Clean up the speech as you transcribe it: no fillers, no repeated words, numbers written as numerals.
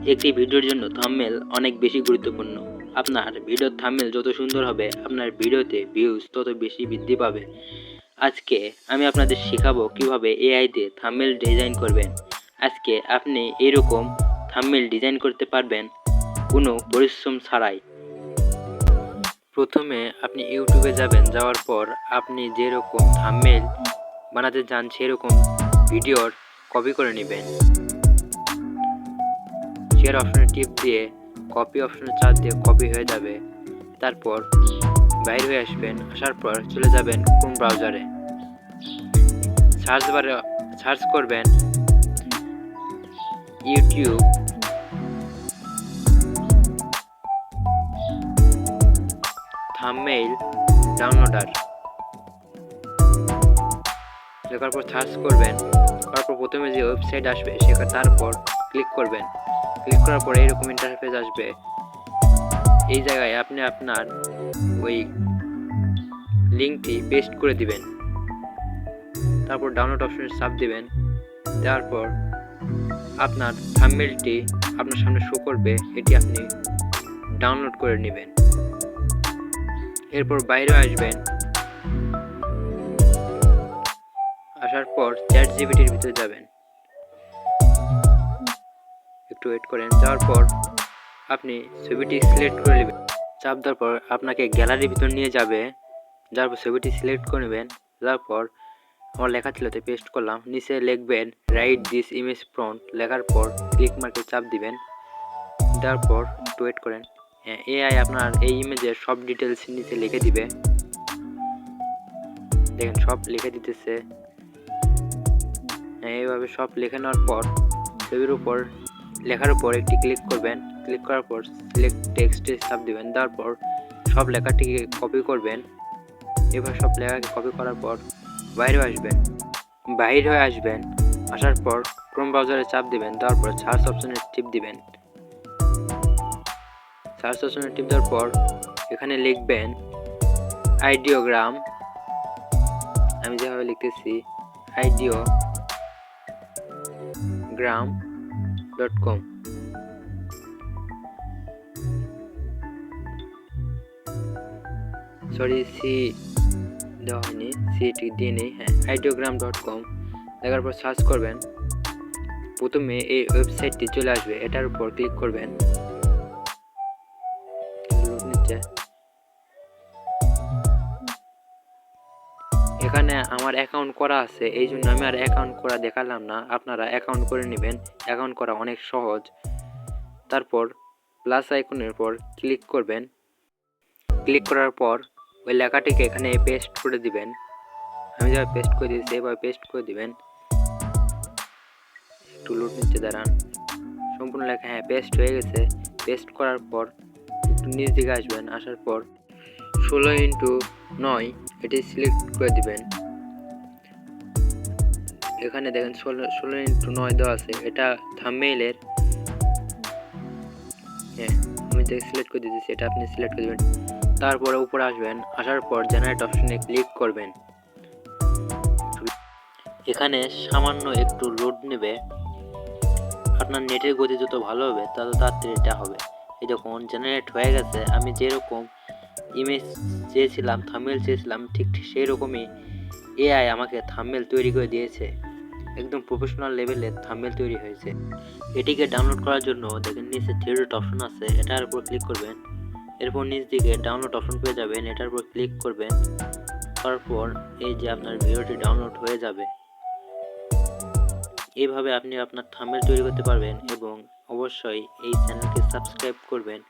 একটি ভিডিওর জন্য থাম্বনেল অনেক বেশি গুরুত্বপূর্ণ। আপনার ভিডিওর থাম্বনেল যত সুন্দর হবে, আপনার ভিডিওতে ভিউজ তত বেশি বৃদ্ধি পাবে। আজকে আমি আপনাদের শেখাবো কিভাবে এআই দিয়ে থাম্বনেল ডিজাইন করবেন। আজকে আপনি এরকম থাম্বনেল ডিজাইন করতে পারবেন কোনো পরিশ্রম ছাড়াই। প্রথমে আপনি ইউটিউবে যাবেন, যাওয়ার পর আপনি যেরকম থাম্বনেল বানাতে চান সেরকম ভিডিওর কপি করে নেবেন। শেয়ার অপশনে টিপ দিয়ে কপি অপশনে চাপ দিয়ে কপি হয়ে যাবে। তারপর বাইরে হয়ে আসবেন, আসার পর চলে যাবেন ক্রোম ব্রাউজারে। সার্চ বারে সার্চ করবেন ইউটিউব থাম্বনেল ডাউনলোডার। লেখার পর সার্চ করবেন, তারপর প্রথমে যে ওয়েবসাইট আসবে সেখানে তারপর ক্লিক করবেন। ক্লিক করার পরে এরকম ইন্টারফেস আসবে। এই জায়গায় আপনি আপনার ওই লিঙ্কটি পেস্ট করে দিবেন। তারপর ডাউনলোড অপশনে চাপ দিবেন। দেওয়ার পর আপনার থাম্বনেলটি আপনার সামনে শো করবে, এটি আপনি ডাউনলোড করে নেবেন। এরপর বাইরে আসবেন, আসার পর চ্যাট জিপিটির ভিতরে যাবেন, একটু ওয়েট করেন। যাওয়ার পর আপনি ছবিটি সিলেক্ট করে নেবেন। চাপ দেওয়ার পর আপনাকে গ্যালারির ভিতর নিয়ে যাবে। যাওয়ার পর ছবিটি সিলেক্ট করে নেবেন। যাওয়ার পর আমার লেখা ছিল তো পেস্ট করলাম। নিচে লিখবেন রাইট দিস ইমেজ প্রম্পট। লেখার পর ক্লিক মার্কে চাপ দিবেন। দেওয়ার পর একটু ওয়েট করেন। এআই আপনার এই ইমেজের সব ডিটেলস নিচে লিখে দিবে। দেখেন সব লিখে দিতেছে। এইভাবে সব লিখে নেওয়ার পর ছবির উপর লেখার উপর একটি ক্লিক করবেন। ক্লিক করার পর সিলেক্ট টেক্সটে চাপ দিবেন। দেওয়ার পর সব লেখাটিকে কপি করবেন। এবার সব লেখাকে কপি করার পর বাইরে হয়ে আসবেন। আসার পর ক্রোম ব্রাউজারে চাপ দিবেন। দেওয়ার পর সার্চ অপশনে টিপ দিবেন। সার্চ অপশনে টিপ দেওয়ার পর এখানে লিখবেন আইডিওগ্রাম। আমি যেভাবে লিখতেছি audiogram.com। সরি, সি দেওয়া হয়নি, সিটি দিয়ে নেই। হ্যাঁ, audiogram.com লেখার পর সার্চ করবেন। প্রথমে এই ওয়েবসাইটটি চলে আসবে, এটার উপর ক্লিক করবেন। এখানে আমার অ্যাকাউন্ট করা আছে, এই জন্য আমি আর অ্যাকাউন্ট করা দেখালাম না। আপনারা অ্যাকাউন্ট করে নেবেন, অ্যাকাউন্ট করা অনেক সহজ। তারপর প্লাস আইকনের পর ক্লিক করবেন। ক্লিক করার পর ওই লেখাটিকে এখানে পেস্ট করে দিবেন। আমি যেভাবে পেস্ট করে দিয়েছি এভাবে পেস্ট করে দিবেন। একটু লোড নিতে দাঁড়ান। সম্পূর্ণ লেখা পেস্ট হয়ে গেছে। পেস্ট করার পর একটু নিচ দিকে আসবেন। আসার পর 16:9 এটি সিলেক্ট করে দিবেন। এখানে দেখেন 16:9 দেওয়া আছে। এটা থাম্বনেইলের। আমি সিলেক্ট করে দিয়েছি, এটা আপনি সিলেক্ট করে দেবেন। তারপরে উপরে আসবেন। আসার পর জেনারেট অপশনে ক্লিক করবেন। এখানে সামান্য একটু লোড নেবে। আপনার নেটের গতি যত ভালো হবে তত তাড়াতাড়ি এটা হবে। এই দেখুন জেনারেট হয়ে গেছে। আমি যেরকম ইমেজ চেয়েছিলাম, থাম্বনেল চেয়েছিলাম, ঠিক সেই রকমই এআই আমাকে থাম্বনেল তৈরি করে দিয়েছে। একদম প্রফেশনাল লেভেলের থাম্বনেল তৈরি হয়েছে। এটিকে ডাউনলোড করার জন্য দেখেন নিচে থ্রি ডট অপশন আছে, এটার উপর ক্লিক করবেন। এরপর নিচ দিকে ডাউনলোড অপশন পেয়ে যাবেন, এটার উপর ক্লিক করবেন। তারপর এই যে আপনার ভিডিওটি ডাউনলোড হয়ে যাবে। এইভাবে আপনি আপনার থাম্বনেল তৈরি করতে পারবেন। এবং অবশ্যই এই চ্যানেলকে সাবস্ক্রাইব করবেন।